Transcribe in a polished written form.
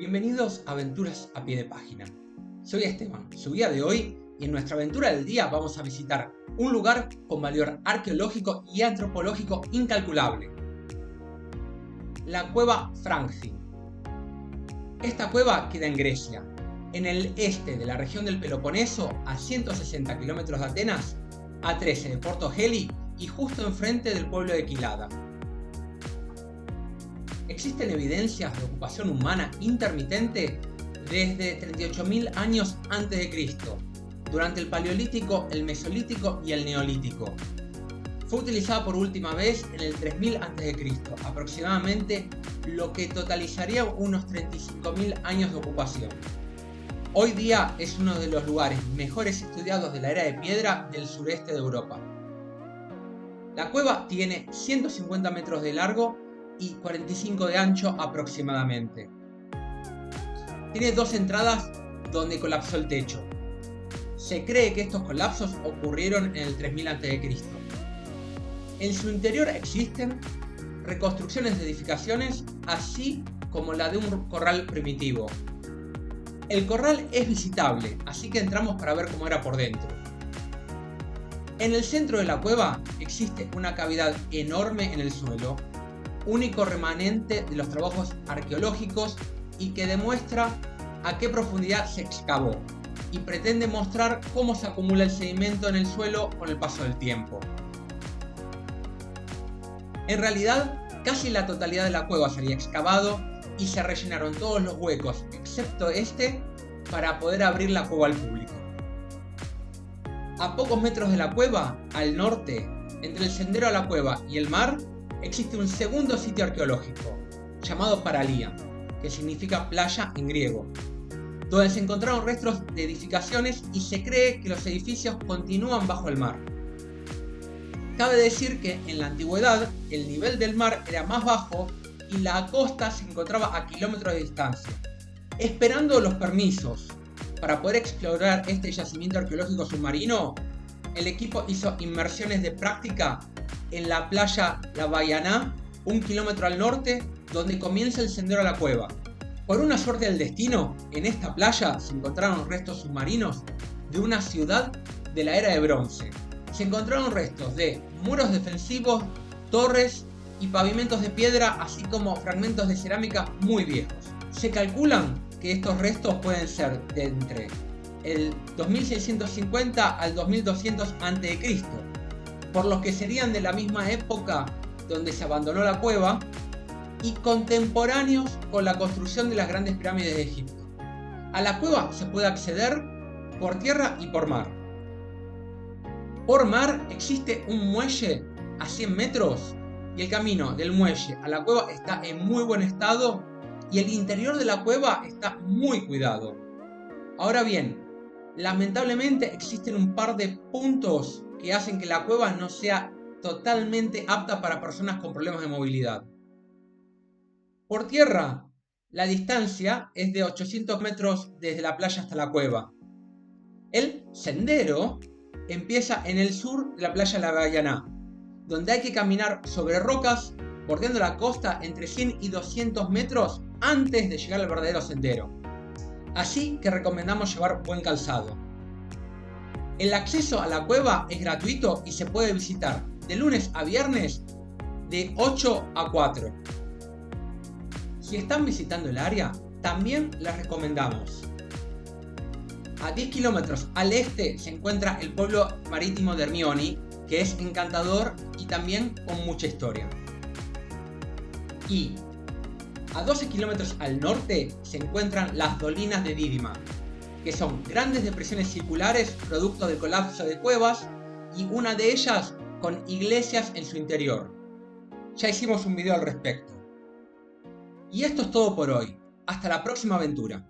Bienvenidos a Aventuras a Pie de Página. Soy Esteban, su guía de hoy, y en nuestra aventura del día vamos a visitar un lugar con valor arqueológico y antropológico incalculable: la cueva Frankscene. Esta cueva queda en Grecia, en el este de la región del Peloponeso, a 160 kilómetros de Atenas, a 13 de Porto Heli y justo enfrente del pueblo de Kyllada. Existen evidencias de ocupación humana intermitente desde 38.000 años antes de Cristo, durante el Paleolítico, el Mesolítico y el Neolítico. Fue utilizada por última vez en el 3000 a.C., aproximadamente, lo que totalizaría unos 35.000 años de ocupación. Hoy día es uno de los lugares mejores estudiados de la era de piedra del sureste de Europa. La cueva tiene 150 metros de largo y 45 de ancho aproximadamente. Tiene dos entradas donde colapsó el techo. Se cree que estos colapsos ocurrieron en el 3000 a.C. En su interior existen reconstrucciones de edificaciones, así como la de un corral primitivo. El corral es visitable, así que entramos para ver cómo era por dentro. En el centro de la cueva existe una cavidad enorme en el suelo, único remanente de los trabajos arqueológicos y que demuestra a qué profundidad se excavó y pretende mostrar cómo se acumula el sedimento en el suelo con el paso del tiempo. En realidad, casi la totalidad de la cueva se había excavado y se rellenaron todos los huecos, excepto este, para poder abrir la cueva al público. A pocos metros de la cueva, al norte, entre el sendero a la cueva y el mar, existe un segundo sitio arqueológico, llamado Paralia, que significa playa en griego, donde se encontraron restos de edificaciones y se cree que los edificios continúan bajo el mar. Cabe decir que en la antigüedad el nivel del mar era más bajo y la costa se encontraba a kilómetros de distancia. Esperando los permisos para poder explorar este yacimiento arqueológico submarino, el equipo hizo inmersiones de práctica en la playa La Baiana, 1 kilómetro al norte, donde comienza el sendero a la cueva. Por una suerte del destino, en esta playa se encontraron restos submarinos de una ciudad de la era de bronce. Se encontraron restos de muros defensivos, torres y pavimentos de piedra, así como fragmentos de cerámica muy viejos. Se calculan que estos restos pueden ser de entre el 2650 al 2200 a.C., por los que serían de la misma época donde se abandonó la cueva y contemporáneos con la construcción de las grandes pirámides de Egipto. A la cueva se puede acceder por tierra y por mar. Por mar existe un muelle a 100 metros y el camino del muelle a la cueva está en muy buen estado y el interior de la cueva está muy cuidado. Ahora bien, lamentablemente existen un par de puntos que hacen que la cueva no sea totalmente apta para personas con problemas de movilidad. Por tierra, la distancia es de 800 metros desde la playa hasta la cueva. El sendero empieza en el sur de la playa La Baiana, donde hay que caminar sobre rocas, bordeando la costa entre 100 y 200 metros antes de llegar al verdadero sendero. Así que recomendamos llevar buen calzado. El acceso a la cueva es gratuito y se puede visitar de lunes a viernes de 8 a 4. Si están visitando el área, también les recomendamos. A 10 kilómetros al este se encuentra el pueblo marítimo de Ermioni, que es encantador y también con mucha historia. Y a 12 kilómetros al norte se encuentran las Dolinas de Didima, que son grandes depresiones circulares producto del colapso de cuevas y una de ellas con iglesias en su interior. Ya hicimos un video al respecto. Y esto es todo por hoy. Hasta la próxima aventura.